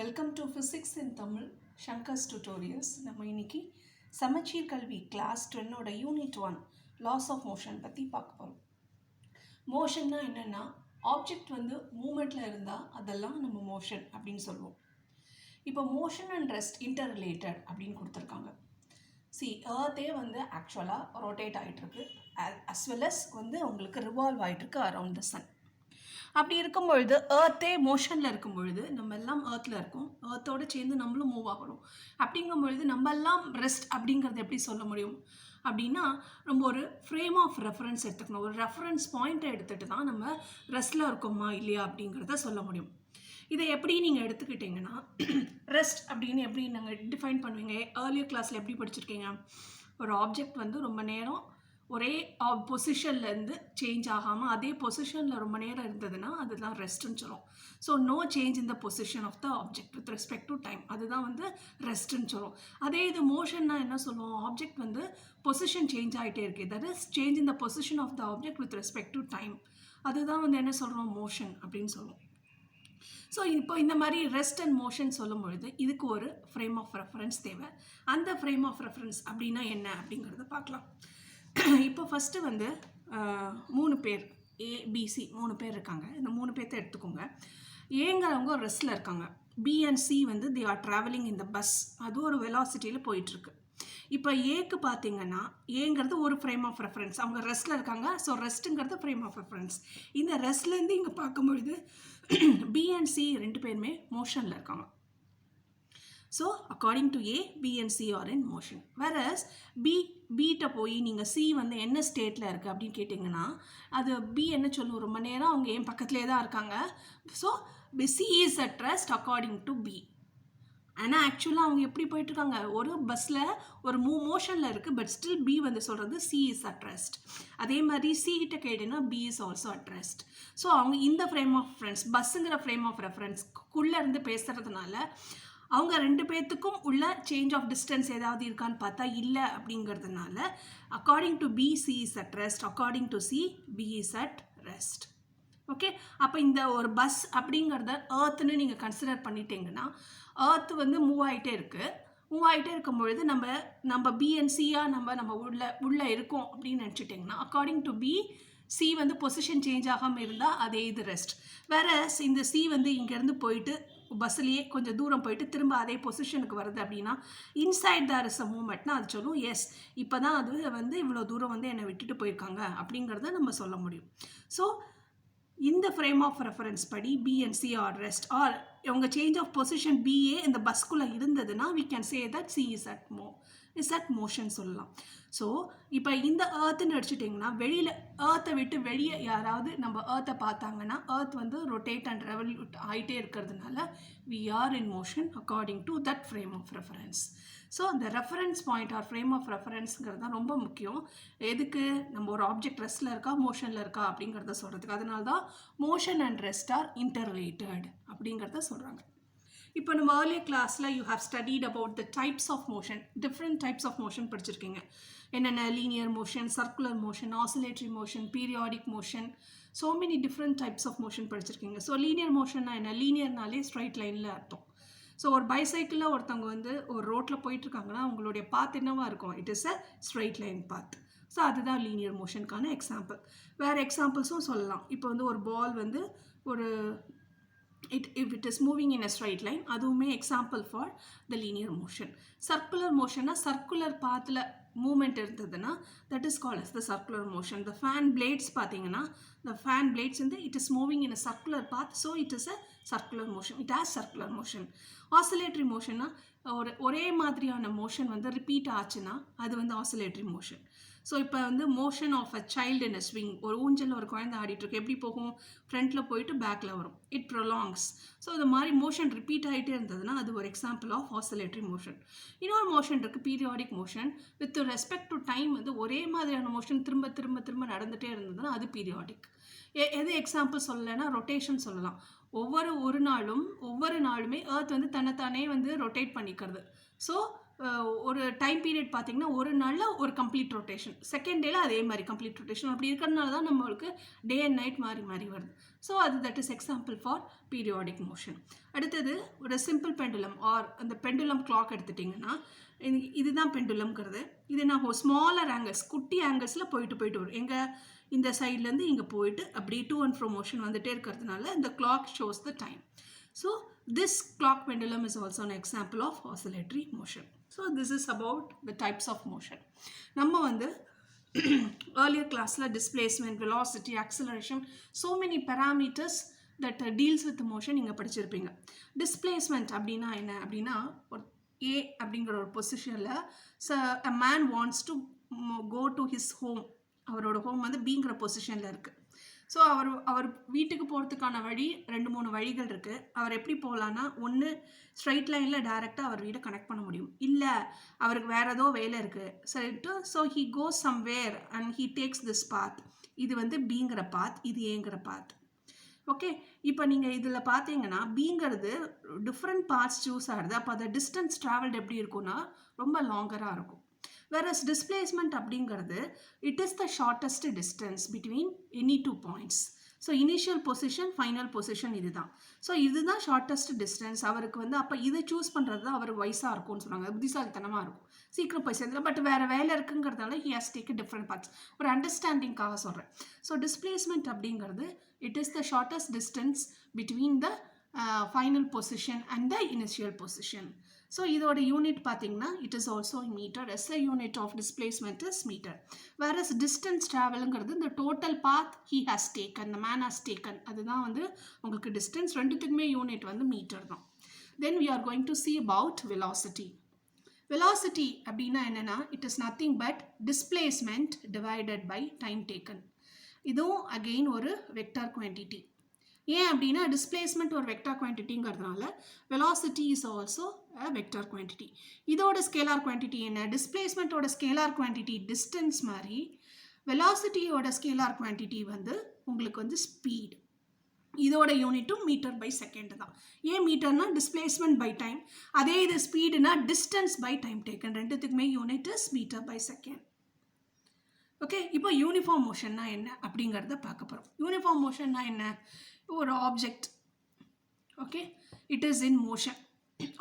Welcome to physics in Tamil Shankar's tutorials. நம்ம இன்னைக்கு சமச்சீர் கல்வி கிளாஸ் 10ஓட யூனிட் 1 லாஸ் ஆஃப் மோஷன் பற்றி பார்க்க போகிறோம். மோஷன்னா என்னென்னா, ஆப்ஜெக்ட் வந்து மூமெண்ட்டில் இருந்தால் அதெல்லாம் நம்ம மோஷன் அப்படின்னு சொல்லுவோம். இப்போ motion and rest inter related அப்படின்னு கொடுத்துருக்காங்க. ஏர்த்தே வந்து ஆக்சுவலாக ரொட்டேட் ஆகிட்டுருக்கு, அஸ் வெல் அஸ் வந்து உங்களுக்கு ரிவால்வ் ஆகிட்டுருக்கு அரவுண்ட் த சன். அப்படி இருக்கும் பொழுது ஏர்த்தே மோஷனில் இருக்கும் பொழுது நம்ம எல்லாம் ஏர்த்தில் இருக்கோம், ஏர்த்தோடு சேர்ந்து நம்மளும் மூவ் ஆகணும். அப்படிங்கும் பொழுது நம்ம எல்லாம் ரெஸ்ட் அப்படிங்கிறது எப்படி சொல்ல முடியும் அப்படின்னா, நம்ம ஒரு ஃப்ரேம் ஆஃப் ரெஃபரன்ஸ் எடுத்துக்கணும். ஒரு ரெஃபரன்ஸ் பாயிண்ட்டை எடுத்துகிட்டு தான் நம்ம ரெஸ்ட்டில் இருக்கோமா இல்லையா அப்படிங்கிறத சொல்ல முடியும். இதை எப்படி நீங்கள் எடுத்துக்கிட்டிங்கன்னா, ரெஸ்ட் அப்படின்னு எப்படி நாங்கள் டிஃபைன் பண்ணுவீங்க? ஏர்லியர் கிளாஸில் எப்படி படிச்சிருக்கீங்க? ஒரு ஆப்ஜெக்ட் வந்து ரொம்ப நேரம் ஒரே பொசிஷன்லேருந்து சேஞ்ச் ஆகாமல் அதே பொசிஷனில் ரொம்ப நேரம் இருந்ததுன்னா அதுதான் ரெஸ்ட்டுன்னு சொல்லுவோம். So no change in the position of the object with respect to time, அதுதான் வந்து ரெஸ்ட்டுன்னு சொல்லுவோம். அதே இது மோஷன்னா என்ன சொல்லுவோம்? ஆப்ஜெக்ட் வந்து பொசிஷன் சேஞ்ச் ஆகிட்டே இருக்குது, that is change in the position of the object with respect to time, அதுதான் வந்து என்ன சொல்கிறோம்? மோஷன் அப்படின்னு சொல்லுவோம். ஸோ இப்போ இந்த மாதிரி ரெஸ்ட் அண்ட் மோஷன் சொல்லும் பொழுது இதுக்கு ஒரு ஃப்ரேம் ஆஃப் ரெஃபரன்ஸ் தேவை. அந்த ஃப்ரேம் ஆஃப் ரெஃபரன்ஸ் அப்படின்னா என்ன அப்படிங்கிறத பார்க்கலாம். இப்போ ஃபஸ்ட்டு வந்து 3 பேர் ஏபிசி 3 பேர் இருக்காங்க. இந்த 3 பேர்த்த எடுத்துக்கோங்க. ஏங்கிறவங்க ரெஸ்ட்டில் இருக்காங்க. பி அண்ட் சி வந்து தே ஆர் ட்ராவலிங் இந்த பஸ், அது ஒரு வெலாசிட்டியில் போயிட்டுருக்கு. இப்போ ஏக்கு பார்த்தீங்கன்னா, ஏங்கிறது ஒரு ஃப்ரேம் ஆஃப் ரெஃபரன்ஸ், அவங்க ரெஸ்ட்டில் இருக்காங்க. ஸோ ரெஸ்ட்டுங்கிறது ஃப்ரேம் ஆஃப் ரெஃபரன்ஸ். இந்த ரெஸ்ட்லேருந்து இங்கே பார்க்கும்பொழுது பி அண்ட் சி 2 பேருமே மோஷனில் இருக்காங்க. So according to A, B and C are in motion. Whereas B-ட்ட போய் நீங்கள் C வந்து என்ன ஸ்டேட்டில் இருக்குது அப்படின்னு கேட்டிங்கன்னா, அது B என்ன சொல்லும்? ரொம்ப நேரம் அவங்க என் பக்கத்துலேயே தான் இருக்காங்க. So C is at rest according to B. ஆனால் ஆக்சுவலாக அவங்க எப்படி போயிட்டுருக்காங்க? ஒரு பஸ்ஸில் ஒரு மோஷனில் இருக்குது, பட் ஸ்டில் B வந்து சொல்கிறது C is at rest. அதே மாதிரி C கிட்ட கேட்டிங்கன்னா B is also at rest. So அவங்க இந்த ஃப்ரேம் ஆஃப் ரெஃபரன்ஸ், பஸ்ஸுங்கிற ஃப்ரேம் ஆஃப் ரெஃபரன்ஸ்க்குள்ளே இருந்து பேசுகிறதுனால அவங்க 2 பேர்த்துக்கும் உள்ள சேஞ்ச் ஆஃப் டிஸ்டன்ஸ் ஏதாவது இருக்கான்னு பார்த்தா இல்லை. அப்படிங்கிறதுனால according to B C is at rest, according to C B is at rest. Okay, அப்போ இந்த ஒரு பஸ் அப்படிங்கிறத ஏர்த்துன்னு நீங்கள் கன்சிடர் பண்ணிட்டீங்கன்னா, ஏர்த்து வந்து மூவ் ஆகிட்டே இருக்கும் பொழுது நம்ம பி அண்ட் சியாக நம்ம உள்ளே இருக்கோம் அப்படின்னு நினச்சிட்டிங்கன்னா, அக்கார்டிங் டு பி சி வந்து பொசிஷன் சேஞ்ச் ஆகாமல் இருந்தால் அதே இது ரெஸ்ட். வேறு இந்த சி வந்து இங்கேருந்து போயிட்டு பஸ்ஸுலேயே கொஞ்சம் தூரம் போயிட்டு திரும்ப அதே பொசிஷனுக்கு வருது அப்படின்னா, இன்சைட் தேர் இஸ் அ மூமெண்ட்னா அது சொல்லும் எஸ், இப்போ தான் அது வந்து இவ்வளோ தூரம் வந்து என்னை விட்டுட்டு போயிருக்காங்க அப்படிங்கிறத நம்ம சொல்ல முடியும். ஸோ இந்த ஃப்ரேம் ஆஃப் ரெஃபரன்ஸ் படி B and C are rest, or அவங்க சேஞ்ச் ஆஃப் பொசிஷன் பிஏ இந்த பஸ்க்குள்ளே இருந்ததுன்னா we can say that C is at motion சொல்லலாம். ஸோ இப்போ இந்த ஏர்த்துன்னு அடிச்சிட்டிங்கன்னா, வெளியில் ஏர்த்தை விட்டு வெளியே யாராவது நம்ம ஏர்த்தை பார்த்தாங்கன்னா, ஏர்த் வந்து ரொட்டேட் அண்ட் ரெவல்யூட் ஆகிட்டே இருக்கிறதுனால we are in motion according to that frame of reference. So இந்த reference point or frame of ரெஃபரன்ஸுங்கிறது தான் ரொம்ப முக்கியம். எதுக்கு? நம்ம ஒரு ஆப்ஜெக்ட் ரெஸ்ட்டில் இருக்கா மோஷனில் இருக்கா அப்படிங்கிறத சொல்கிறதுக்கு. அதனால தான் motion and rest are interrelated அப்படிங்கிறத சொல்கிறாங்க. இப்போ நம்ம ஏர்லியர் கிளாஸில் you have studied about the types of motion, different types of motion படிச்சிருக்கீங்க. என்னென்ன? Linear motion, circular motion, oscillatory motion, periodic motion, so many different types of motion படிச்சிருக்கீங்க. So linear மோஷன்னா என்ன? லீனியர்னாலே ஸ்ட்ரைட் லைனில் அர்த்தம். ஸோ ஒரு பைசைக்கிளில் ஒருத்தவங்க வந்து ஒரு ரோட்டில் போயிட்டுருக்காங்கன்னா அவங்களுடைய பாத் என்னவாக இருக்கும்? It is a straight line path. So அதுதான் லீனியர் மோஷனுக்கான எக்ஸாம்பிள். வேறு எக்ஸாம்பிள்ஸும் சொல்லலாம். இப்போ வந்து ஒரு பால் வந்து ஒரு if it is moving in a straight line, அதுவுமே example for the linear motion. Circular மோஷன்னா சர்க்குலர் பாத்தில் மூமெண்ட் இருந்ததுன்னா that is called as the circular motion. The fan blades பார்த்தீங்கன்னா, the fan blades வந்து it is moving in a circular path, so it is a circular motion, it has circular motion. Oscillatory மோஷன்னா ஒரே மாதிரியான motion வந்து repeat ஆச்சுன்னா அது வந்து oscillatory motion. So இப்போ வந்து motion of a child in a swing, ஒரு ஊஞ்சலில் ஒரு குழந்தை ஆடிட்டுருக்கு, எப்படி போகும்? ஃப்ரண்ட்டில் போயிட்டு பேக்கில் வரும், இட் ப்ரொலாங்ஸ். ஸோ இது மாதிரி மோஷன் ரிப்பீட் ஆகிட்டே இருந்ததுன்னா அது ஒரு எக்ஸாம்பிள் ஆஃப் ஆசிலேட்டரி மோஷன். இன்னொரு மோஷன் இருக்குது periodic motion. With respect to time வந்து ஒரே மாதிரியான மோஷன் திரும்ப திரும்ப திரும்ப நடந்துகிட்டே இருந்ததுன்னா அது பீரியாடிக். எது எக்ஸாம்பிள் சொல்லலைன்னா ரொட்டேஷன் சொல்லலாம். ஒவ்வொரு நாளுமே ஏர்த் வந்து தன்னைத்தானே வந்து ரொட்டேட் பண்ணிக்கிறது. ஸோ ஒரு டைம் பீரியட் பார்த்தீங்கன்னா ஒரு நாளில் ஒரு கம்ப்ளீட் ரொட்டேஷன், செகண்ட் டேல அதே மாதிரி கம்ப்ளீட் ரொட்டேஷன். அப்படி இருக்கிறதுனால தான் நம்மளுக்கு டே அண்ட் நைட் மாறி மாறி வருது. ஸோ அது that is example for periodic motion. அடுத்தது ஒரு சிம்பிள் பெண்டுலம் ஆர் அந்த பெண்டுலம் கிளாக் எடுத்துட்டிங்கன்னா இதுதான் பெண்டுலம்ங்கிறது. இது நான் ஸ்மாலர் ஆங்கிள்ஸ், குட்டி ஆங்கிள்ஸில் போயிட்டு வரும். எங்கள் இந்த சைட்லேருந்து இங்கே போயிட்டு அப்படியே டூ அண்ட் ஃப்ரோ மோஷன் வந்துகிட்டே இருக்கிறதுனால இந்த clock shows the time. So this clock pendulum is also an example of oscillatory motion. So this is about the types of motion. நம்ம வந்து earlier classல displacement, velocity, acceleration, so many parameters that deals with the motion நீங்க படிச்சிருப்பீங்க. Displacement அப்படின்னா என்ன அப்படின்னா ஒரு A அப்படிங்கிற ஒரு பொசிஷனில் a man wants to go to his home. அவரோட ஹோம் வந்து Bங்கிற பொசிஷனில் இருக்குது. ஸோ அவர் வீட்டுக்கு போகிறதுக்கான வழி 2-3 வழிகள் இருக்குது. அவர் எப்படி போகலான்னா, ஒன்று ஸ்ட்ரைட் லைனில் டைரெக்டாக அவர் வீடை கனெக்ட் பண்ண முடியும், இல்லை அவருக்கு வேறு ஏதோ வேலை இருக்குது சரிட்டு so he goes somewhere and he takes this path. இது வந்து Bங்கிற பாத், இது ஏங்கிற பாத். ஓகே, இப்போ நீங்கள் இதில் பார்த்தீங்கன்னா Bங்கிறது டிஃப்ரெண்ட் பார்ட்ஸ் சூஸ் ஆகுது. அப்போ அந்த டிஸ்டன்ஸ் ட்ராவல்டு எப்படி இருக்குன்னா ரொம்ப லாங்கராக இருக்கும். Whereas displacement அப்படிங்கிறது it is the shortest distance between any two points. So initial position, final position இதுதான். ஸோ இதுதான் ஷார்ட்டஸ்ட் டிஸ்டன்ஸ். அவருக்கு வந்து அப்போ இதை சூஸ் பண்ணுறது தான் அவர் வயசாக இருக்கும்னு சொன்னாங்க, புத்திசாலித்தனமாக இருக்கும், சீக்கிரம் போய் சேர்ந்துடும். பட் வேறு வேலை இருக்குங்கிறதுனால he has take different paths. ஒரு அண்டர்ஸ்டாண்டிங்காக சொல்கிறேன். ஸோ டிஸ்பிளேஸ்மெண்ட் அப்படிங்கிறது it is the shortest distance between the final position and the initial position. So இதோட யூனிட் பார்த்தீங்கன்னா it is also in metre. SI unit of displacement is metre. Whereas distance ட்ராவலுங்கிறது இந்த total path he has taken, the man has taken, அதுதான் வந்து உங்களுக்கு distance. ரெண்டுத்துக்குமே unit வந்து metre தான். Then we are going to see about velocity. velocity அப்படின்னா என்னென்னா it is nothing but displacement divided by time taken. இதுவும் அகெயின் ஒரு வெக்டார் குவான்டிட்டி. ஏன் அப்படின்னா டிஸ்பிளேஸ்மெண்ட் ஒரு வெக்டார் குவான்டிட்டிங்கிறதுனால velocity is also a vector quantity. இதோட ஸ்கேலார் குவான்டிட்டி என்ன? டிஸ்பிளேஸ்மெண்ட்டோட ஸ்கேலார் குவான்டிட்டி டிஸ்டன்ஸ் மாதிரி வெலாசிட்டியோட ஸ்கேலார் குவான்டிட்டி வந்து உங்களுக்கு வந்து ஸ்பீட். இதோட யூனிட்டும் மீட்டர் பை செகண்ட் தான். ஏன் மீட்டர்னா டிஸ்பிளேஸ்மெண்ட் பை டைம், அதே இது ஸ்பீடுனா டிஸ்டன்ஸ் பை டைம் டேக்கன். ரெண்டுத்துக்குமே unit is metre by second. Okay, இப்போ யூனிஃபார்ம் மோஷன்னா என்ன அப்படிங்கிறத பார்க்க போகிறோம். யூனிஃபார்ம் மோஷன்னா என்ன? ஒரு object okay it is in motion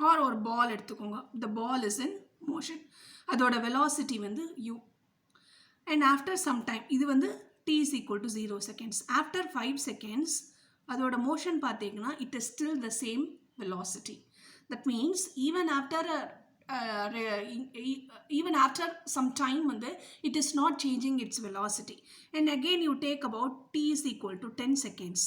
or ஒரு பால் எடுத்துக்கோங்க, the ball is in motion, அதோட வெலாசிட்டி வந்து u and after some time இது வந்து t is equal to 0 seconds. After 5 seconds அதோட மோஷன் பார்த்தீங்கன்னா it is still the same velocity. That means even after some time it is not changing its velocity. And again you take about t is equal to 10 seconds.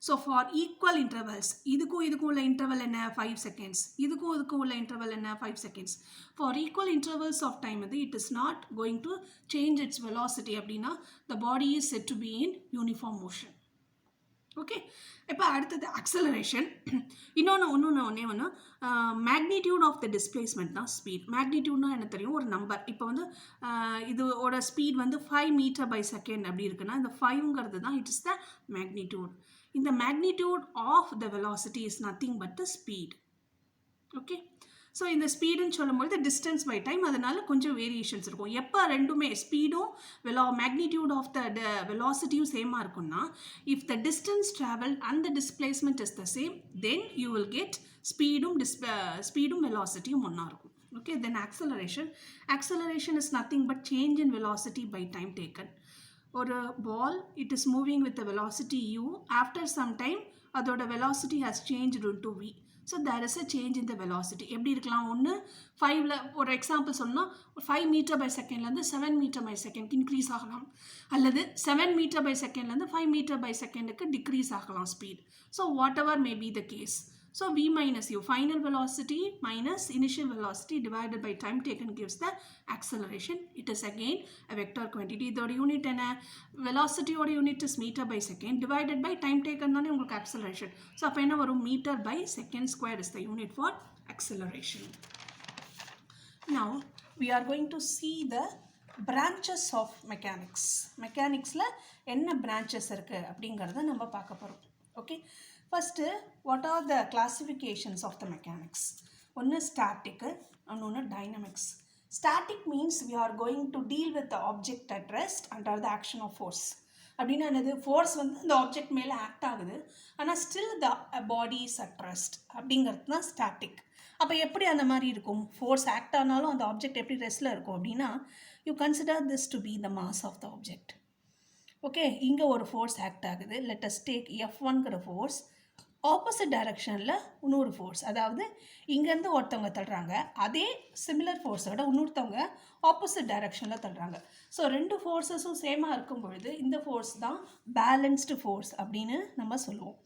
So for equal intervals, இதுக்கும் உள்ள interval என்ன 5 seconds, இதுக்கும் உள்ள interval என்ன 5 seconds. For equal intervals of time it is not going to change its velocity. அப்படின்னா the body is said to be in uniform motion. Okay, இப்போ அடுத்தது acceleration. ஒன்று மேக்னிடியூட் ஆஃப் த டிஸ்பிளேஸ்மெண்ட் தான் speed. மேக்னிடியூட்னா என்ன தெரியும்? ஒரு number. இப்போ வந்து இதோட ஸ்பீட் வந்து 5 மீட்டர் பை செகண்ட் அப்படி இருக்குன்னா இந்த 5ங்கிறது தான் இட் இஸ் த மேக்னிடியூட். இந்த magnitude of the velocity is nothing but the speed. Okay, so இந்த ஸ்பீடுன்னு சொல்லும்போது டிஸ்டன்ஸ் பை டைம், அதனால கொஞ்சம் வேரியேஷன்ஸ் இருக்கும். எப்போ ரெண்டுமே ஸ்பீடும் மேக்னிடியூட் ஆஃப் த வெலாசிட்டியும் சேமாக இருக்கும்னா if the distance travel and the displacement is the same then you will get ஸ்பீடும் வெலாசிட்டியும் ஒன்றா இருக்கும். Okay, then acceleration is nothing but change in velocity by time taken. ஒரு ball it is moving with velocity u, after some time அதோட velocity has change into v. So there is a change in the velocity. எப்படி இருக்கலாம்? ஒன்று 5ல் ஒரு example சொன்னால் 5 metre by செகண்ட்லேருந்து 7 metre by second increase ஆகலாம், அல்லது 7 மீட்டர் பை செகண்ட்லேருந்து 5 மீட்டர் பை செகண்டுக்கு டிக்ரீஸ் ஆகலாம் speed. So whatever may be the case. So v minus u, final velocity minus initial velocity divided by time taken gives the acceleration. It is again a vector quantity. The unit and velocity or unit is meter by second divided by time taken then உங்களுக்கு acceleration. So அப்போ என்ன வரும்? meter by second square is the unit for acceleration. Now we are going to see the branches of mechanics. மெக்கானிக்ஸில் என்ன branches இருக்கு அப்படிங்கிறத நம்ம பார்க்க போகிறோம். Okay, first what are the classifications of the mechanics? ஒன்று ஸ்டாட்டிக்கு, இன்னொன்று dynamics. Static means we are going to deal with the object at rest under the action of force. அப்படின்னா என்னது, ஃபோர்ஸ் வந்து இந்த ஆப்ஜெக்ட் மேலே ஆக்ட் ஆகுது, ஆனால் still the body is at rest அப்படிங்கிறது தான் ஸ்டாட்டிக். அப்போ எப்படி அந்த மாதிரி இருக்கும், ஃபோர்ஸ் ஆக்ட் ஆனாலும் அந்த ஆப்ஜெக்ட் எப்படி ரெஸ்ட்டில் இருக்கும் அப்படின்னா, you consider this to be the mass of the object. Okay, இங்கே ஒரு ஃபோர்ஸ் ஆக்ட் ஆகுது. லெட் அஸ் டேக் F1ங்கிற ஃபோர்ஸ். ஆப்போசிட் டைரக்ஷனில் இன்னொரு ஃபோர்ஸ், அதாவது இங்கேருந்து ஒருத்தவங்க தள்ளுறாங்க, அதே சிமிலர் ஃபோர்ஸோட இன்னொருத்தவங்க ஆப்போசிட் டைரக்ஷனில் தள்ளுறாங்க. ஸோ ரெண்டு ஃபோர்ஸஸும் சேமாக இருக்கும் பொழுது இந்த ஃபோர்ஸ் தான் பேலன்ஸ்டு ஃபோர்ஸ் அப்படின்னு நம்ம சொல்லுவோம்.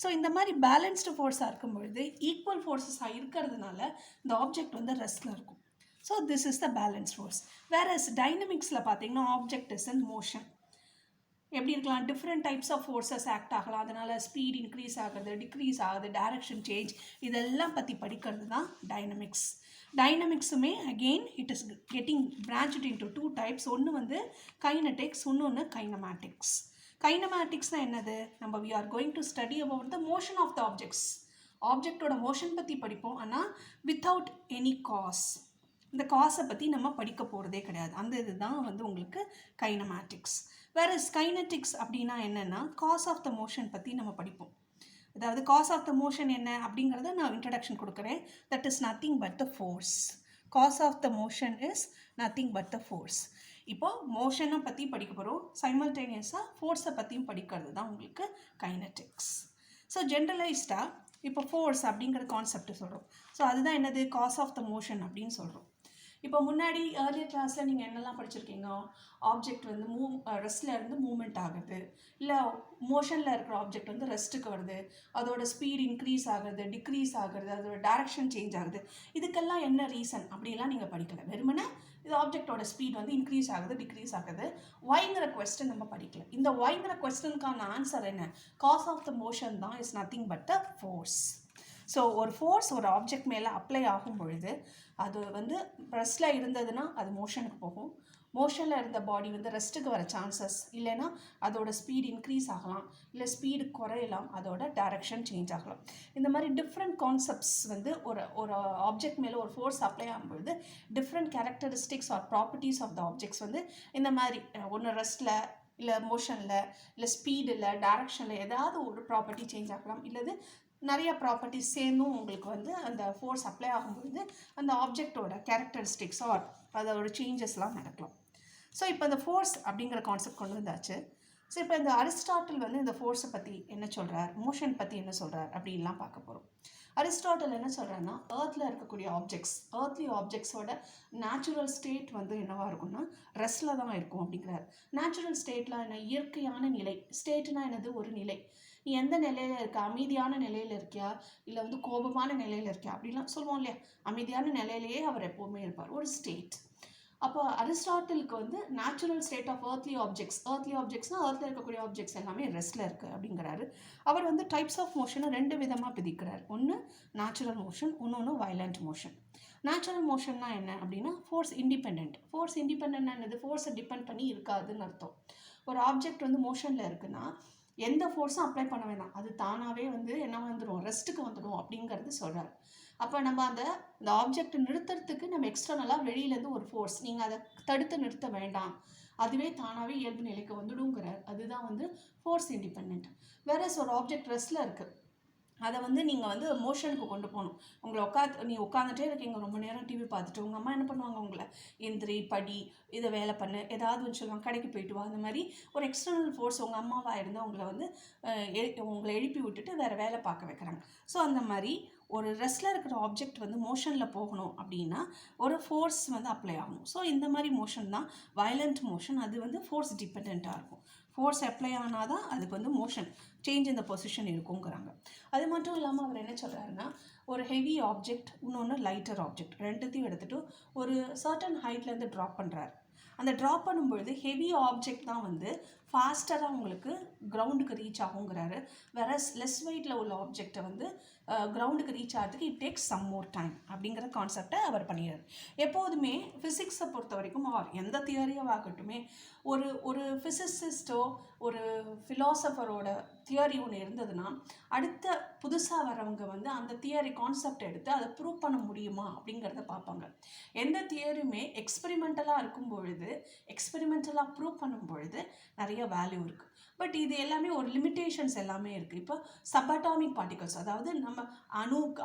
ஸோ இந்த மாதிரி பேலன்ஸ்டு ஃபோர்ஸாக இருக்கும் பொழுது ஈக்குவல் ஃபோர்ஸஸாக இருக்கிறதுனால இந்த ஆப்ஜெக்ட் வந்து ரெஸ்ட்டில் இருக்கும். So this is the balance force. Whereas டைனமிக்ஸில் பார்த்தீங்கன்னா ஆப்ஜெக்ட் இஸ் இன் மோஷன். எப்படி இருக்கலாம், different types of forces act ஆகலாம், அதனால் ஸ்பீட் இன்க்ரீஸ் ஆகுது, டிக்ரீஸ் ஆகுது, டைரக்ஷன் சேஞ்ச், இதெல்லாம் பற்றி படிக்கிறது தான் டைனமிக்ஸ். டைனமிக்ஸுமே again it is getting branched into two types. ஒன்று வந்து கைனடிக்ஸ், இன்னொன்று கைனமேட்டிக்ஸ். கைனமேட்டிக்ஸ்னால் என்னது, நம்ம we are going to study about the motion of the objects. ஆப்ஜெக்டோட மோஷன் பற்றி படிப்போம், ஆனால் வித்தவுட் எனி காஸ். இந்த காஸை பற்றி நம்ம படிக்க போகிறதே கிடையாது. அந்த இது தான் வந்து உங்களுக்கு கைனமேட்டிக்ஸ். வேறு கைனட்டிக்ஸ் அப்படின்னா என்னென்னா காஸ் ஆஃப் த மோஷன் பற்றி நம்ம படிப்போம். அதாவது காஸ் ஆஃப் த மோஷன் என்ன அப்படிங்கிறத நான் இன்ட்ரடக்ஷன் கொடுக்குறேன். That is nothing but the force. Cause of the motion is nothing but the force. இப்போது மோஷனை பற்றி படிக்க போகிறோம், சைமல்டேனியஸாக ஃபோர்ஸை பற்றியும் படிக்கிறது தான் உங்களுக்கு கைனட்டிக்ஸ். ஸோ ஜென்ரலைஸ்டாக இப்போ ஃபோர்ஸ் அப்படிங்கிற கான்செப்ட் சொல்கிறோம். ஸோ அதுதான் என்னது, காஸ் ஆஃப் த மோஷன் அப்படின்னு சொல்கிறோம். இப்போ முன்னாடி ஏர்லியர் கிளாஸில் நீங்கள் என்னெல்லாம் படிச்சிருக்கீங்க, ஆப்ஜெக்ட் வந்து ரெஸ்ட்டில் இருந்து மூவ்மெண்ட் ஆகுது, இல்லை மோஷனில் இருக்கிற ஆப்ஜெக்ட் வந்து ரெஸ்ட்டுக்கு வருது, அதோட ஸ்பீட் இன்க்ரீஸ் ஆகுது, டிக்ரீஸ் ஆகுது, அதோட டைரக்ஷன் சேஞ்ச் ஆகுது. இதுக்கெல்லாம் என்ன ரீசன் அப்படிலாம் நீங்கள் படிக்கல. வெறுமனே இது ஆப்ஜெக்டோட ஸ்பீட் வந்து இன்க்ரீஸ் ஆகுது, டிக்ரீஸ் ஆகுது. ஒய்ங்கிற கொஸ்டின் நம்ம படிக்கல. இந்த ஒய்ங்கிற கொஸ்டினுக்கான ஆன்சர் என்ன, காஸ் ஆஃப் த மோஷன் தான் is nothing but the force. So ஒரு ஃபோர்ஸ் ஒரு ஆப்ஜெக்ட் மேலே அப்ளை ஆகும் பொழுது அது வந்து ரெஸ்ட்டில் இருந்ததுன்னா அது மோஷனுக்கு போகும். மோஷனில் இருந்த பாடி வந்து ரெஸ்ட்டுக்கு வர சான்சஸ், இல்லைன்னா அதோட ஸ்பீட் இன்க்ரீஸ் ஆகலாம், இல்லை ஸ்பீடு குறையலாம், அதோட டைரக்ஷன் சேஞ்ச் ஆகலாம். இந்த மாதிரி டிஃப்ரெண்ட் கான்செப்ட்ஸ் வந்து ஒரு ஆப்ஜெக்ட் மேலே ஒரு ஃபோர்ஸ் அப்ளை ஆகும்பொழுது different characteristics or properties of the objects வந்து இந்த மாதிரி ஒன்று ரெஸ்ட்டில், இல்லை மோஷனில், இல்லை ஸ்பீடில், டைரக்ஷனில் ஏதாவது ஒரு ப்ராப்பர்ட்டி சேஞ்ச் ஆகலாம், இல்லது நிறைய ப்ராப்பர்ட்டிஸ் சேர்ந்தும் உங்களுக்கு வந்து அந்த ஃபோர்ஸ் அப்ளை ஆகும்போது அந்த ஆப்ஜெக்டோட கேரக்டரிஸ்டிக்ஸ் ஆர் அதோட சேஞ்சஸ்லாம் நடக்கலாம். ஸோ இப்போ இந்த ஃபோர்ஸ் அப்படிங்கிற கான்செப்ட் கொண்டு வந்தாச்சு. ஸோ இப்போ இந்த அரிஸ்டாட்டில் வந்து இந்த ஃபோர்ஸை பற்றி என்ன சொல்கிறார், மோஷன் பற்றி என்ன சொல்கிறார் அப்படின்லாம் பார்க்க போகிறோம். அரிஸ்டாட்டில் என்ன சொல்கிறாருன்னா, ஏர்த்தில் இருக்கக்கூடிய ஆப்ஜெக்ட்ஸ், ஏர்த்லி ஆப்ஜெக்ட்ஸோட நேச்சுரல் ஸ்டேட் வந்து என்னவாக இருக்கும்னா ரெஸ்ட்டில் தான் இருக்கும் அப்படிங்கிறார். நேச்சுரல் ஸ்டேட்லாம் என்ன, இயற்கையான நிலை. ஸ்டேட்னா என்னது, ஒரு நிலை. நீ எந்த நிலையில் இருக்க, அமைதியான நிலையில் இருக்கியா, இல்லை வந்து கோபமான நிலையில் இருக்கியா அப்படிலாம் சொல்லுவோம் இல்லையா. அமைதியான நிலையிலேயே அவர் எப்போவுமே இருப்பார், ஒரு ஸ்டேட். அப்போ அரிஸ்டாட்டிலுக்கு வந்து நேச்சுரல் ஸ்டேட் ஆஃப் ஏர்த்லி ஆப்ஜெக்ட்ஸ்னால் ஏர்த்தில் இருக்கக்கூடிய ஆப்ஜெக்ட்ஸ் எல்லாமே ரெஸ்ட்டில் இருக்குது அப்படிங்கிறாரு. அவர் வந்து டைப்ஸ் ஆஃப் மோஷனை ரெண்டு விதமாக பிரிக்கிறார். ஒன்று நேச்சுரல் மோஷன், இன்னொன்று வயலண்ட் மோஷன். நேச்சுரல் மோஷன்னா என்ன அப்படின்னா ஃபோர்ஸ் இண்டிபெண்ட். ஃபோர்ஸ் இண்டிபெண்ட்னா என்னது, ஃபோர்ஸை டிபெண்ட் பண்ணி இருக்காதுன்னு அர்த்தம். ஒரு ஆப்ஜெக்ட் வந்து மோஷனில் இருக்குன்னா எந்த ஃபோர்ஸும் அப்ளை பண்ண வேணாம், அது தானாகவே வந்து என்ன வந்துடும், ரெஸ்ட்டுக்கு வந்துடும் அப்படிங்கிறது சொல்கிறார். அப்போ நம்ம அந்த ஆப்ஜெக்ட் நிறுத்துறதுக்கு நம்ம எக்ஸ்டர்னலாக வெளியிலேருந்து ஒரு ஃபோர்ஸ், நீங்கள் அதை தடுத்து நிறுத்த வேண்டாம், அதுவே தானாகவே இயல்பு நிலைக்கு வந்துடுங்கிறார். அதுதான் வந்து ஃபோர்ஸ் இண்டிபெண்ட். வேற ஒரு ஆப்ஜெக்ட் ரெஸ்ட்டில் இருக்குது, அதை வந்து நீங்கள் வந்து மோஷனுக்கு கொண்டு போகணும். நீ உட்காந்துட்டே இருக்கீங்க ரொம்ப நேரம் டிவி பார்த்துட்டு, உங்கள் அம்மா என்ன பண்ணுவாங்க, உங்களை எந்திரி, படி, இதை வேலை பண்ணு, ஏதாவது வச்சு சொல்லுவாங்க, கடைக்கு போயிட்டு வா. அந்த மாதிரி ஒரு எக்ஸ்டர்னல் ஃபோர்ஸ் உங்கள் அம்மாவாக இருந்தால் உங்களை வந்து உங்களை எழுப்பி விட்டுட்டு வேறு வேலை பார்க்க வைக்கிறாங்க. ஸோ அந்த மாதிரி ஒரு ரெஸ்ட்டில் இருக்கிற ஆப்ஜெக்ட் வந்து மோஷனில் போகணும் அப்படின்னா ஒரு ஃபோர்ஸ் வந்து அப்ளை ஆகணும். ஸோ இந்த மாதிரி மோஷன் தான் வயலண்ட் மோஷன். அது வந்து ஃபோர்ஸ் டிபெண்ட்டாக இருக்கும். ஃபோர்ஸ் அப்ளை ஆனால் தான் அதுக்கு வந்து மோஷன் சேஞ்ச் இந்த பொசிஷன் இருக்குங்கிறாங்க. அது மட்டும் இல்லாமல் அவர் என்ன சொல்கிறாருன்னா, ஒரு ஹெவி ஆப்ஜெக்ட், இன்னொன்று லைட்டர் ஆப்ஜெக்ட், ரெண்டுத்தையும் எடுத்துகிட்டு ஒரு சர்டன் ஹைட்லேருந்து ட்ராப் பண்ணுறாரு. அந்த ட்ராப் பண்ணும்பொழுது ஹெவி ஆப்ஜெக்ட் தான் வந்து ஃபாஸ்டராக உங்களுக்கு கிரவுண்டுக்கு ரீச் ஆகுங்கிறாரு. வேற லெஸ் வெயிட்டில் உள்ள ஆப்ஜெக்டை வந்து கிரவுண்டுக்கு ரீச் ஆகிறதுக்கு it takes some more time அப்படிங்கிற கான்செப்டை அவர் பண்ணிடுறாரு. எப்போதுமே ஃபிசிக்ஸை பொறுத்த வரைக்கும் எந்த தியரியாக ஆகட்டுமே, ஒரு ஒரு ஃபிசிசிஸ்டோ ஒரு ஃபிலாசபரோட தியரி ஒன்று இருந்ததுன்னா அடுத்த புதுசாக வரவங்க வந்து அந்த தியரி கான்செப்ட் எடுத்து அதை ப்ரூவ் பண்ண முடியுமா அப்படிங்கிறத பார்ப்பாங்க. எந்த தியரியுமே எக்ஸ்பெரிமெண்டலாக இருக்கும் பொழுது, எக்ஸ்பெரிமெண்டலாக ப்ரூவ் பண்ணும் பொழுது நிறைய வேல்யூ இருக்குது. பட் இது எல்லாமே ஒரு லிமிட்டேஷன்ஸ் எல்லாமே இருக்குது. இப்போ சப்பாட்டாமிக் பார்ட்டிகல்ஸ், அதாவது நம்ம அணு,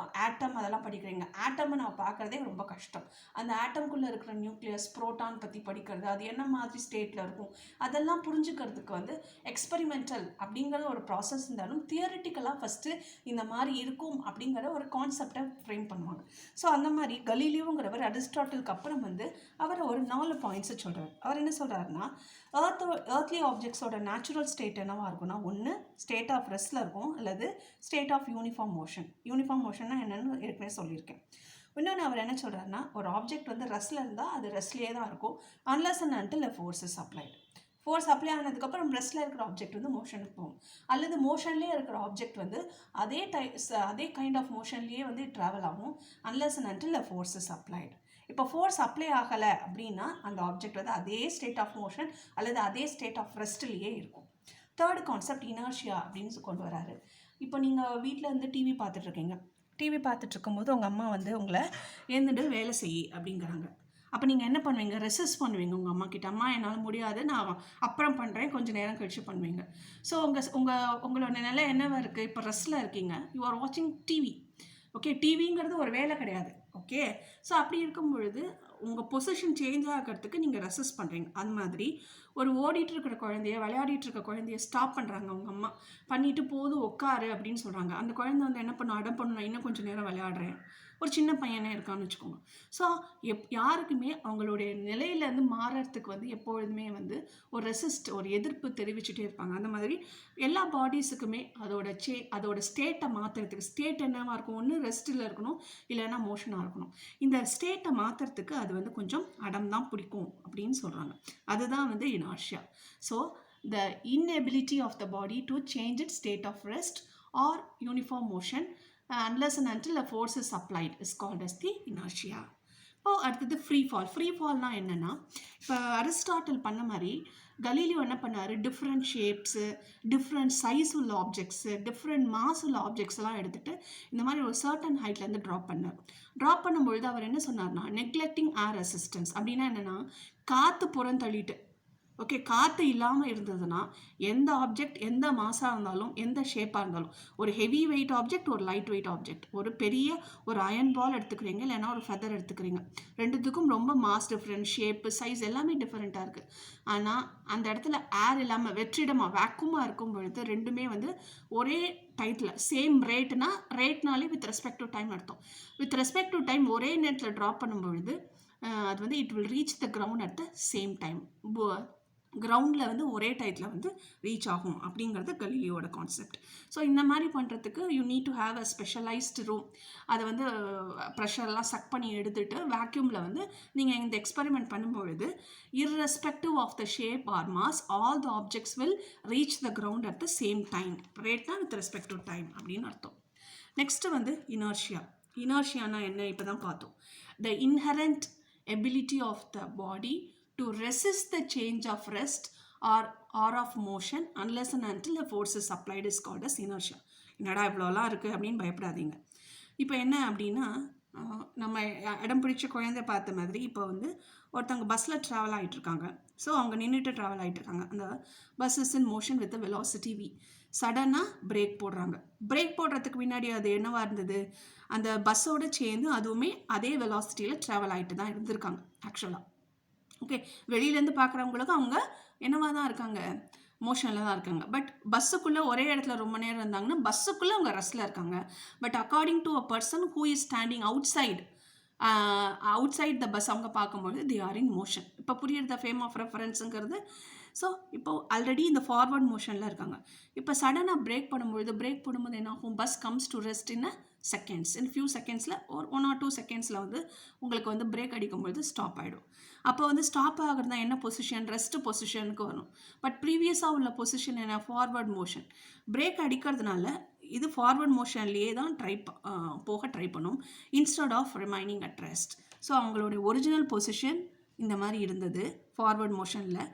ஆட்டம் அதெல்லாம் படிக்கிறீங்க. ஆட்டமை நான் பார்க்குறதே ரொம்ப கஷ்டம். அந்த ஆட்டம்குள்ளே இருக்கிற நியூக்ளியஸ், புரோட்டான் பற்றி படிக்கிறது, அது என்ன மாதிரி ஸ்டேட்டில் இருக்கும், அதெல்லாம் புரிஞ்சுக்கிறதுக்கு வந்து எக்ஸ்பெரிமெண்டல் அப்படிங்கிற ஒரு ப்ராசஸ் இருந்தாலும் தியரிட்டிக்கலாக ஃபஸ்ட்டு இந்த மாதிரி இருக்கும் அப்படிங்கிற ஒரு கான்செப்டை ஃப்ரேம் பண்ணுவாங்க. ஸோ அந்த மாதிரி கலீலியோங்கிறவர் அரிஸ்டாட்டிலுக்கு அப்புறம் வந்து அவர் ஒரு 4 பாயிண்ட்ஸை சொல்கிறார். அவர் என்ன சொல்கிறாருன்னா, ஏர்த்லி ஆப்ஜெக்ட்ஸோட நேச்சுரல் ஸ்டேட் என்னவாக இருக்குன்னா, ஒன்று ஸ்டேட் ஆஃப் ரெஸ்ட்டில் இருக்கும், அல்லது state of uniform motion. Uniform மோஷன்னா என்னென்னு ஏற்கனவே சொல்லியிருக்கேன். இன்னொன்று அவர் என்ன சொல்கிறாருன்னா, ஒரு ஆப்ஜெக்ட் வந்து ரெஸ்ட்டில் இருந்தால் அது ரெஸ்ட்லேயே தான் இருக்கும், unless and until a force is applied. Force apply ஆனதுக்கப்புறம் ரெஸ்ட்டில் இருக்கிற ஆப்ஜெக்ட் வந்து மோஷனுக்கு போகும், அல்லது மோஷன்லேயே இருக்கிற ஆப்ஜெக்ட் வந்து அதே கைண்ட் ஆஃப் மோஷன்லேயே வந்து ட்ராவல் ஆகும், unless and until a force is applied. இப்போ ஃபோர்ஸ் அப்ளை ஆகலை அப்படின்னா அந்த ஆப்ஜெக்ட் வந்து அதே ஸ்டேட் ஆஃப் மோஷன் அல்லது அதே ஸ்டேட் ஆஃப் ரெஸ்ட்லேயே இருக்கும். தேர்ட் கான்செப்ட் இனர்ஷியா அப்படின்னு கொண்டு வராரு. இப்போ நீங்கள் வீட்டில் வந்து டிவி பார்த்துட்ருக்கீங்க. டிவி பார்த்துட்ருக்கும்போது உங்கள் அம்மா வந்து உங்களை எழுந்துட்டு வேலை செய் அப்படிங்கிறாங்க. அப்போ நீங்கள் என்ன பண்ணுவீங்க? ரெசிஸ்ட் பண்ணுவீங்க உங்கள் அம்மா கிட்ட. அம்மா என்னால் முடியாது, நான் அப்புறம் பண்ணுறேன், கொஞ்சம் நேரம் கழிச்சு பண்ணுவீங்க. ஸோ உங்களோட நிலை என்னவாக இருக்குது? இப்போ ரெஸ்ட்டில் இருக்கீங்க, யூ ஆர் வாட்சிங் டிவி. ஓகே, டிவிங்கிறது ஒரு வேலை கிடையாது. ஓகே, ஸோ அப்படி இருக்கும் பொழுது உங்கள் பொசிஷன் சேஞ்ச் ஆகிறதுக்கு நீங்கள் ரெசிஸ்ட் பண்ணுறீங்க. அது மாதிரி ஒரு ஓடிட்டு இருக்கிற குழந்தைய, விளையாடிட்டு இருக்க குழந்தைய ஸ்டாப் பண்ணுறாங்க உங்கள் அம்மா. பண்ணிவிட்டு போதும் உட்காரு அப்படின்னு சொல்கிறாங்க. அந்த குழந்தை வந்து என்ன பண்ணும்? அடம் பண்ணணும், இன்னும் கொஞ்சம் நேரம் விளையாடுறேன். ஒரு சின்ன பையனே இருக்கான்னு வச்சுக்கோங்க. ஸோ யாருக்குமே அவங்களுடைய நிலையிலேருந்து மாறுறதுக்கு வந்து எப்பொழுதுமே வந்து ஒரு எதிர்ப்பு தெரிவிச்சுட்டே இருப்பாங்க. அந்த மாதிரி எல்லா பாடிஸுக்குமே அதோட ஸ்டேட்டை மாற்றுறதுக்கு, ஸ்டேட் என்னவாக இருக்கும்? ஒன்று ரெஸ்ட்டில் இருக்கணும், இல்லைன்னா மோஷனாக இருக்கணும். இந்த ஸ்டேட்டை மாற்றுறதுக்கு அது வந்து கொஞ்சம் அடம் தான் பிடிக்கும் அப்படின்னு சொல்கிறாங்க. அதுதான் வந்து inertia. So the inability of the body to change its state of rest or uniform motion unless and until a force is applied is called as the inertia. இப்போ அடுத்தது ஃப்ரீ ஃபால்னால் என்னென்னா, இப்போ அரிஸ்டாட்டில் பண்ண மாதிரி கலீலியோ என்ன பண்ணார்? Different shapes, different size உள்ள objects, different mass உள்ள ஆப்ஜெக்ட்ஸ் எல்லாம் எடுத்துகிட்டு இந்த மாதிரி ஒரு சர்டன் ஹைட்லேருந்து ட்ராப் பண்ணும்பொழுது அவர் என்ன சொன்னார்னா, நெக்லெக்டிங் ஏர் ரெசிஸ்டன்ஸ். அப்படின்னா என்னென்னா, காற்று புறந்தள்ளிட்டு, ஓகே, காற்று இல்லாமல் இருந்ததுன்னா எந்த ஆப்ஜெக்ட் எந்த மாஸாக இருந்தாலும் எந்த ஷேப்பாக இருந்தாலும், ஒரு ஹெவி வெயிட் ஆப்ஜெக்ட், ஒரு லைட் வெயிட் ஆப்ஜெக்ட், ஒரு அயன் பால் எடுத்துக்கிறீங்க, இல்லைன்னா ஒரு ஃபெதர் எடுத்துக்கிறீங்க, ரெண்டுத்துக்கும் ரொம்ப மாஸ் டிஃப்ரெண்ட், ஷேப்பு, சைஸ் எல்லாமே டிஃப்ரெண்ட்டாக இருக்குது. ஆனால் அந்த இடத்துல ஏர் இல்லாமல் வெற்றிடமாக வேக்குமாக இருக்கும் பொழுது ரெண்டுமே வந்து ஒரே டைட்டில் சேம் ரேட்னாலே வித் ரெஸ்பெக்ட் டு டைம் அர்த்தம். வித் ரெஸ்பெக்ட் டு டைம் ஒரே நேரத்தில் ட்ராப் பண்ணும்பொழுது அது வந்து it will reach the ground at the same time. கிரவுண்டில் வந்து ஒரே டைத்தில் வந்து ரீச் ஆகும் அப்படிங்கிறது கலீலியோட கான்செப்ட். ஸோ இந்த மாதிரி பண்ணுறதுக்கு you need to have a specialised room. அதை வந்து ப்ரெஷர்லாம் சக் பண்ணி எடுத்துகிட்டு வேக்யூமில் வந்து நீங்கள் இந்த எக்ஸ்பெரிமெண்ட் பண்ணும்பொழுது irrespective of the shape or mass all the objects will reach the ground at the same time. ரேட்னா வித் ரெஸ்பெக்ட் டு டைம் அப்படின்னு அர்த்தம். நெக்ஸ்ட்டு வந்து இனர்ஷியானா என்ன? இப்போ தான் பார்த்தோம். The inherent ability of the body to resist the change of rest or of motion unless and until a force is applied is called as inertia. என்னடா இவ்வளோலாம் இருக்குது அப்படின்னு பயப்படாதீங்க. இப்போ என்ன அப்படின்னா, நம்ம இடம் பிடிச்ச குழந்தை பார்த்த மாதிரி இப்போ வந்து ஒருத்தவங்க பஸ்ஸில் ட்ராவல் ஆகிட்டுருக்காங்க. ஸோ அவங்க நின்றுட்டு ட்ராவல் ஆகிட்டுருக்காங்க. அந்த bus is in motion with velocity v. சடனாக பிரேக் போடுறாங்க. பிரேக் போடுறதுக்கு முன்னாடி அது என்னவாக இருந்தது? அந்த பஸ்ஸோடு சேர்ந்து அதுவுமே அதே வெலாசிட்டியில் ட்ராவல் ஆகிட்டு தான் இருந்திருக்காங்க ஆக்சுவலாக. ஓகே, வெளியிலேருந்து பார்க்குறவங்களுக்கு அவங்க என்னவாக தான் இருக்காங்க? மோஷனில் தான் இருக்காங்க. பட் பஸ்ஸுக்குள்ளே ஒரே இடத்துல ரொம்ப நேரம் இருந்தாங்கன்னா பஸ்ஸுக்குள்ளே அவங்க ரெஸ்ட்டில் இருக்காங்க. But according to a person who is standing outside the bus அவங்க பார்க்கும்போது தே ஆர் இன் மோஷன். இப்போ புரியுறத ஃபேம் ஆஃப் ரெஃபரன்ஸுங்கிறது. ஸோ இப்போ ஆல்ரெடி இந்த ஃபார்வர்ட் மோஷனில் இருக்காங்க. இப்போ சடனாக பிரேக் போடும்போது என்ன ஆகும்? Bus comes to rest in a seconds. In few செகண்ட்ஸில் ஒரு 1 or 2 செகண்ட்ஸில் வந்து உங்களுக்கு வந்து பிரேக் அடிக்கும்பொழுது ஸ்டாப் ஆகிடும். அப்போ வந்து ஸ்டாப் ஆகுறதுனா என்ன பொசிஷன்? ரெஸ்ட் பொசிஷனுக்கு வரும். பட் ப்ரீவியஸாக உள்ள பொசிஷன் என்ன? Forward motion. பிரேக் அடிக்கிறதுனால இது ஃபார்வர்ட் மோஷன்லேயே தான் போக ட்ரை பண்ணும் instead of remaining at rest. So அவங்களுடைய ஒரிஜினல் பொசிஷன் இந்த மாதிரி இருந்தது. ஃபார்வர்ட் மோஷனில்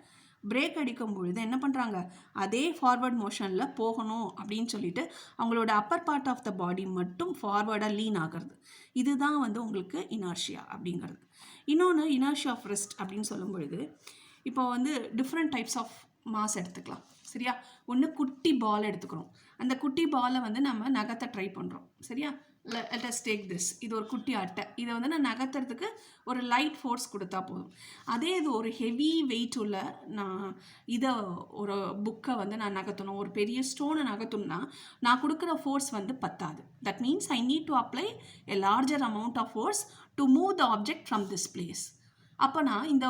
பிரேக் அடிக்கும் பொழுது என்ன பண்ணுறாங்க? அதே ஃபார்வர்ட் மோஷனில் போகணும் அப்படின்னு சொல்லிட்டு அவங்களோட அப்பர் பார்ட் ஆஃப் த பாடி மட்டும் ஃபார்வர்டாக லீன் ஆகிறது. இதுதான் வந்து உங்களுக்கு இனர்ஷியா அப்படிங்கிறது. இன்னொன்று இனர்ஷியா ஆஃப் ரெஸ்ட் அப்படின்னு சொல்லும் பொழுது இப்போ வந்து டிஃப்ரெண்ட் டைப்ஸ் ஆஃப் மாஸ் எடுத்துக்கலாம். சரியா? ஒன்று குட்டி பால் எடுத்துக்கிறோம். அந்த குட்டி பாலை வந்து நம்ம நகர்த்த ட்ரை பண்ணுறோம். சரியா? let us take this. இது ஒரு குட்டி அட்டை. இதை வந்து நான் நகர்த்துறதுக்கு ஒரு லைட் ஃபோர்ஸ் கொடுத்தா போதும். அதே இது ஒரு ஹெவி வெயிட் உள்ள ஒரு புக்கை வந்து நான் நகர்த்தணும், ஒரு பெரிய ஸ்டோனை நகர்த்தணும்னா நான் கொடுக்குற ஃபோர்ஸ் வந்து பத்தாது. That means I need to apply a larger amount of force to move the object from this place. அப்போனா இந்த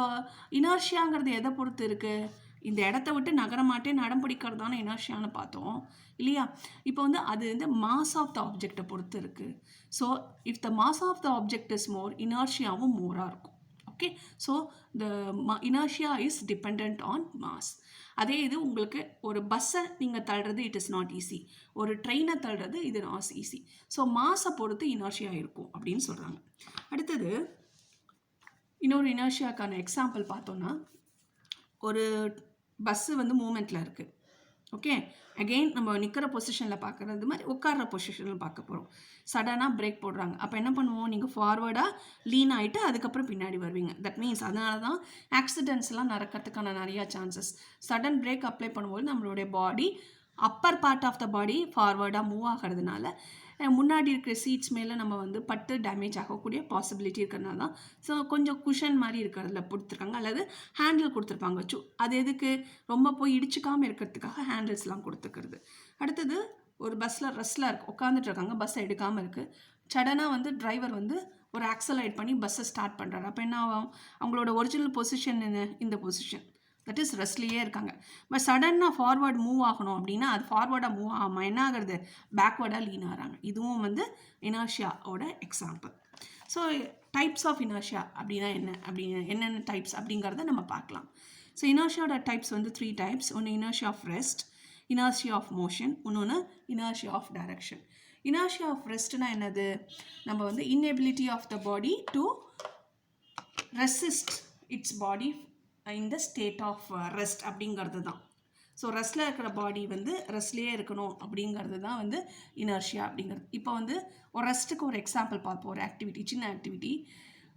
இனர்ஷியாங்கிறது எதை பொறுத்து இருக்குது? இந்த இடத்த விட்டு நகர மாட்டேன் நடம் பிடிக்கிறதான இனர்ஷியான்னு பார்த்தோம் இல்லையா? இப்போ வந்து அது வந்து மாஸ் ஆஃப் த ஆப்ஜெக்டை பொறுத்து இருக்குது. So if the mass of the object is more, இனர்ஷியாவும் மோராக இருக்கும். Okay, so the inertia is depend on mass. அதே இது உங்களுக்கு ஒரு பஸ்ஸை நீங்கள் தள்ளுறது இட் இஸ் நாட் ஈஸி, ஒரு ட்ரெயினை தள்ளுறது இது நாட் ஈஸி. ஸோ மாஸை பொறுத்து இனர்ஷியா இருக்கும் அப்படின்னு சொல்கிறாங்க. அடுத்தது இன்னொரு இனர்ஷியாக்கான எக்ஸாம்பிள் பார்த்தோன்னா, ஒரு பஸ்ஸு வந்து மூமெண்ட்டில் இருக்குது. ஓகே, அகெயின் நம்ம நிற்கிற பொசிஷனில் பார்க்குறது மாதிரி உட்கார்ற பொசிஷனில் பார்க்க போகிறோம். சடனாக பிரேக் போடுறாங்க. அப்போ என்ன பண்ணுவோம்? நீங்கள் ஃபார்வர்டாக லீன் ஆகிட்டு அதுக்கப்புறம் பின்னாடி வருவீங்க. தட் மீன்ஸ் அதனால தான் ஆக்சிடென்ட்ஸ்லாம் நடக்கிறதுக்கான நிறையா சான்சஸ். சடன் பிரேக் அப்ளை பண்ணும்போது நம்மளுடைய body upper part of the body ஃபார்வர்டாக மூவ் ஆகிறதுனால முன்னாடி இருக்கிற சீட்ஸ் மேலே நம்ம வந்து பட்டு டேமேஜ் ஆகக்கூடிய பாசிபிலிட்டி இருக்கிறதுனால தான் ஸோ கொஞ்சம் குஷன் மாதிரி இருக்கிறதுல கொடுத்துருக்காங்க, அல்லது ஹேண்டில் கொடுத்துருப்பாங்க. அது எதுக்கு? ரொம்ப போய் இடிச்சுக்காமல் இருக்கிறதுக்காக ஹேண்டில்ஸ்லாம் கொடுத்துக்கிறது. அடுத்தது ஒரு பஸ்ஸில் ரெஸ்ட்டில் உட்காந்துட்டு இருக்காங்க, பஸ்ஸை எடுக்காமல் இருக்குது. சடனாக வந்து டிரைவர் வந்து ஒரு ஆக்சலைட் பண்ணி பஸ்ஸை ஸ்டார்ட் பண்ணுறாரு. அப்போ என்ன ஆகும்? அவங்களோட ஒரிஜினல் பொசிஷன் என்ன? இந்த பொசிஷன், தட் இஸ் ரெஸ்ட்லேயே இருக்காங்க. பட் சடனாக ஃபார்வர்ட் மூவ் ஆகணும் அப்படின்னா அது ஃபார்வர்டாக மூவ் ஆகாமல் என்ன ஆகுறது? பேக்வேர்டாக லீன் ஆகிறாங்க. இதுவும் வந்து இனர்ஷியாவோட example. So types of inertia அப்படின்னா என்னென்ன டைப்ஸ் அப்படிங்கிறத நம்ம பார்க்கலாம். ஸோ இனர்ஷியாவோட டைப்ஸ் வந்து 3 டைப்ஸ். ஒன்று inertia of rest, inertia of motion, இன்னொன்று inertia of direction. Inertia of ரெஸ்ட்னா என்னது? நம்ம வந்து inability of the body to resist its body in the state of rest அப்படிங்கிறது தான். ஸோ ரெஸ்ட்டில் இருக்கிற பாடி வந்து ரெஸ்ட்லேயே இருக்கணும் அப்படிங்கிறது தான் வந்து இனர்ஷியா அப்படிங்கிறது. இப்போ வந்து ஒரு ரெஸ்ட்டுக்கு ஒரு எக்ஸாம்பிள் பார்ப்போம். ஒரு ஆக்டிவிட்டி, சின்ன ஆக்டிவிட்டி.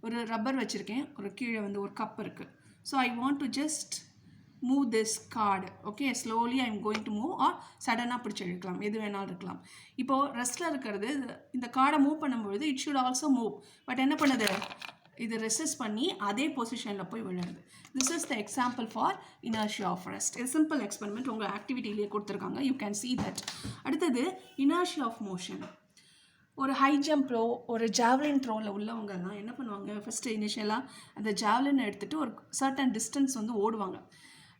ஒரு ரப்பர் வச்சுருக்கேன், ஒரு கீழே வந்து ஒரு கப் இருக்குது. So I want to just move this card. Okay, slowly I am going to move, or சடனாக பிடிச்சி எடுக்கலாம், எது வேணாலும் இருக்கலாம். இப்போது ரெஸ்ட்டில் இருக்கிறது இந்த கார்டை மூவ் பண்ணும்பொழுது it should also move. But என்ன பண்ணுது? இது ரெசிஸ்ட் பண்ணி அதே பொசிஷனில் போய் விழுறது. This is the example for inertia of rest. இது சிம்பிள் எக்ஸ்பெரிமெண்ட் உங்கள் ஆக்டிவிட்டிலேயே கொடுத்துருக்காங்க, யூ கேன் see that. அடுத்தது இனர்ஷியா ஆஃப் மோஷன். ஒரு ஹை ஜம்ப் த்ரோ, ஒரு ஜாவ்லின் த்ரோவில் உள்ளவங்கலாம் என்ன பண்ணுவாங்க? ஃபஸ்ட்டு இனிஷியலாக அந்த ஜாவ்லின் எடுத்துகிட்டு ஒரு சர்டன் டிஸ்டன்ஸ் வந்து ஓடுவாங்க.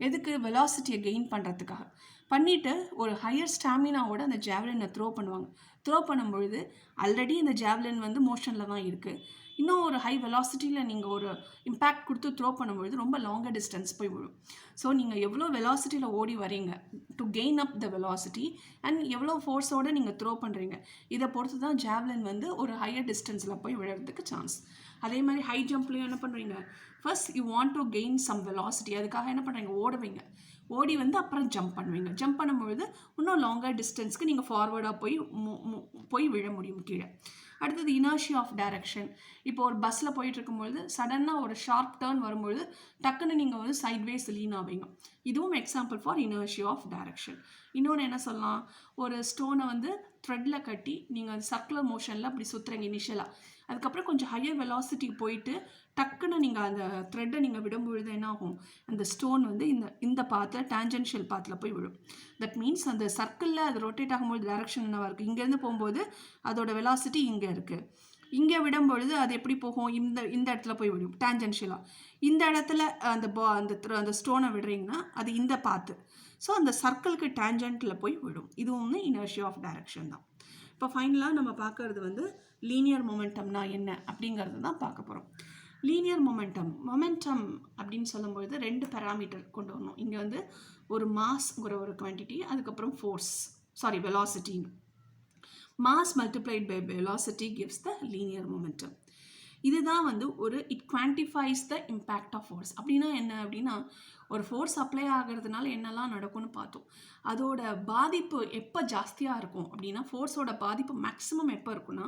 எதுக்கு? வெலாசிட்டியை கெயின் பண்ணுறதுக்காக. பண்ணிவிட்டு ஒரு ஹையர் ஸ்டாமினாவோட அந்த ஜாவ்லினை த்ரோ பண்ணுவாங்க. த்ரோ பண்ணும்பொழுது ஆல்ரெடி இந்த ஜாவ்லின் வந்து மோஷனில் தான் இருக்குது. இன்னும் ஒரு ஹை வெலாசிட்டியில் நீங்கள் ஒரு இம்பேக்ட் கொடுத்து த்ரோ பண்ணும்பொழுது ரொம்ப லாங்கர் டிஸ்டன்ஸ் போய் விழும். ஸோ நீங்கள் எவ்வளோ வெலாசிட்டியில் ஓடி வரீங்க to gain up the velocity and எவ்வளோ ஃபோர்ஸோடு நீங்கள் த்ரோ பண்ணுறீங்க, இதை பொறுத்து தான் ஜாவ்லின் வந்து ஒரு ஹையர் டிஸ்டன்ஸில் போய் விழுறதுக்கு சான்ஸ். அதே மாதிரி ஹை ஜம்ப்லேயும் என்ன பண்ணுறீங்க? First you want to gain some velocity, அதுக்காக என்ன பண்ணுறீங்க? ஓடுவீங்க. ஓடி வந்து அப்புறம் ஜம்ப் பண்ணுவீங்க. ஜம்ப் பண்ணும்பொழுது இன்னும் லாங்கர் டிஸ்டன்ஸ்க்கு நீங்கள் ஃபார்வர்டாக போய் விழ முடியும் கீழே. அடுத்தது இனர்ஷியா ஆஃப் டைரக்ஷன். இப்போ ஒரு பஸ்ஸில் போயிட்டு இருக்கும்பொழுது சடனாக ஒரு ஷார்ப் டேர்ன் வரும்பொழுது டக்குன்னு நீங்கள் வந்து சைட்வேஸ் லீன் ஆவீங்க. இதுவும் example for inertia of direction. இன்னொன்று என்ன சொல்லலாம்? ஒரு ஸ்டோனை வந்து த்ரெட்டில் கட்டி நீங்கள் சர்க்குலர் மோஷனில் அப்படி சுற்றுறீங்க இனிஷியலாக. அதுக்கப்புறம் கொஞ்சம் ஹையர் வெலாசிட்டி போயிட்டு டக்குன்னு நீங்கள் அந்த த்ரெட்டை நீங்கள் விடும்பொழுது என்ன ஆகும்? அந்த ஸ்டோன் வந்து இந்த பாத்தில் டேஞ்சென்ஷியல் பாத்தில் போய் விடும். தட் மீன்ஸ் அந்த சர்க்கிளில் அது ரொட்டேட் ஆகும்போது டைரக்ஷன் என்னவாக இருக்குது? இங்கேருந்து போகும்போது அதோட வெலாசிட்டி இங்கே இருக்குது. இங்கே விடும்பொழுது அது எப்படி போகும்? இந்த இடத்துல போய் விடும் டேஞ்சென்ஷியலாக. இந்த இடத்துல அந்த ஸ்டோனை விடுறீங்கன்னா அது இந்த பாத்து. ஸோ அந்த சர்க்கிளுக்கு டேஞ்சென்ட்டில் போய் விடும். இதுவும் இனர்ஷியா ஆஃப் டைரக்ஷன் தான். இப்போ ஃபைனலாக நம்ம பார்க்கறது வந்து லீனியர் மொமெண்டம்னா என்ன அப்படிங்கிறது தான் பார்க்க போகிறோம். லீனியர் மொமெண்டம் அப்படின்னு சொல்லும்பொழுது 2 பேராமீட்டர் கொண்டு வரணும். இங்கே வந்து ஒரு மாஸ்ங்கிற ஒரு குவான்டிட்டி, அதுக்கப்புறம் velocity. Mass multiplied by velocity gives the linear momentum. இதுதான் வந்து it quantifies the impact of force. அப்படின்னா என்ன அப்படின்னா, ஒரு ஃபோர்ஸ் அப்ளை ஆகிறதுனால என்னெல்லாம் நடக்கும்னு பார்த்தோம். அதோட பாதிப்பு எப்போ ஜாஸ்தியாக இருக்கும் அப்படின்னா, ஃபோர்ஸோட பாதிப்பு மேக்ஸிமம் எப்போ இருக்குன்னா,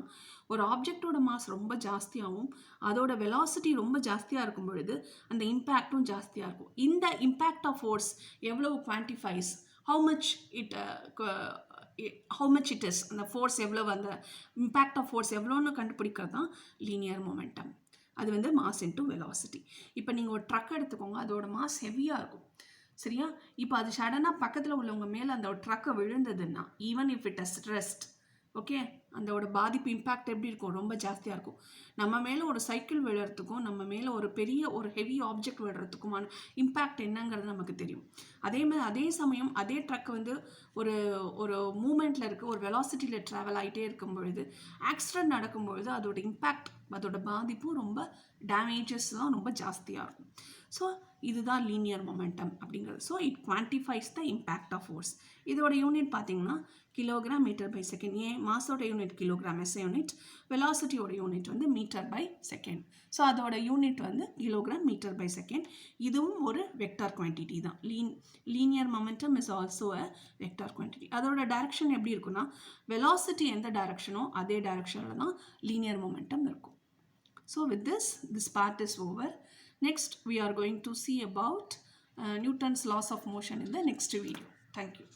ஒரு ஆப்ஜெக்டோட மாஸ் ரொம்ப ஜாஸ்தியாகவும் அதோட வெலாசிட்டி ரொம்ப ஜாஸ்தியாக இருக்கும் பொழுது அந்த இம்பேக்டும் ஜாஸ்தியாக இருக்கும். இந்த இம்பேக்ட் ஆஃப் ஃபோர்ஸ் எவ்வளோ குவான்டிஃபைஸ், ஹவு மச் இட் இஸ், அந்த ஃபோர்ஸ் எவ்வளோ, அந்த இம்பேக்ட் ஆஃப் ஃபோர்ஸ் எவ்வளோன்னு கண்டுபிடிக்கிறது தான் லீனியர் மொமெண்டம். அது வந்து மாஸ் இன்ட்டு வெலாசிட்டி. இப்போ நீங்கள் ஒரு ட்ரக் எடுத்துக்கோங்க, அதோட மாஸ் ஹெவியாக இருக்கும், சரியா? இப்போ அது சடனாக பக்கத்தில் உள்ளவங்க மேலே அந்த ஒரு ட்ரக்கை விழுந்ததுன்னா, even if it has rest, okay, அதோட பாதிப்பு இம்பேக்ட் எப்படி இருக்கும், ரொம்ப ஜாஸ்தியாக இருக்கும். நம்ம மேலே ஒரு சைக்கிள் விழுறதுக்கும் நம்ம மேலே ஒரு ஹெவி ஆப்ஜெக்ட் விழுறதுக்குமான இம்பேக்ட் என்னங்கிறது நமக்கு தெரியும். அதே சமயம் அதே ட்ரக் வந்து ஒரு மூமெண்ட்டில் இருக்குது, ஒரு வெலாசிட்டியில் ட்ராவல் ஆகிட்டே இருக்கும் பொழுது, ஆக்சிடென்ட் நடக்கும்பொழுது அதோட இம்பேக்ட், அதோட பாதிப்பும் ரொம்ப டேமேஜஸ்லாம் ரொம்ப ஜாஸ்தியாக இருக்கும். ஸோ இதுதான் லீனியர் மொமெண்டம் அப்படிங்கிறது. So it quantifies the impact of force. இதோட யூனிட் பார்த்தீங்கன்னா கிலோகிராம் மீட்டர் பை செகண்ட். ஏன் மாஸோட யூனிட் கிலோகிராம், எஸ்ஐ யூனிட், வெலாசிட்டியோட யூனிட் வந்து மீட்டர் பை செகண்ட். ஸோ அதோட யூனிட் வந்து கிலோகிராம் மீட்டர் பை செகண்ட். இதுவும் ஒரு வெக்டார் குவான்டிட்டி தான். Linear momentum is also a vector quantity. அதோட டைரக்ஷன் எப்படி இருக்குன்னா, வெலாசிட்டி எந்த டைரக்ஷனோ அதே டைரக்ஷனில் தான் லீனியர் மொமெண்டம் இருக்கும். So with this part is over. Next we are going to see about Newton's laws of motion in the next video. Thank you.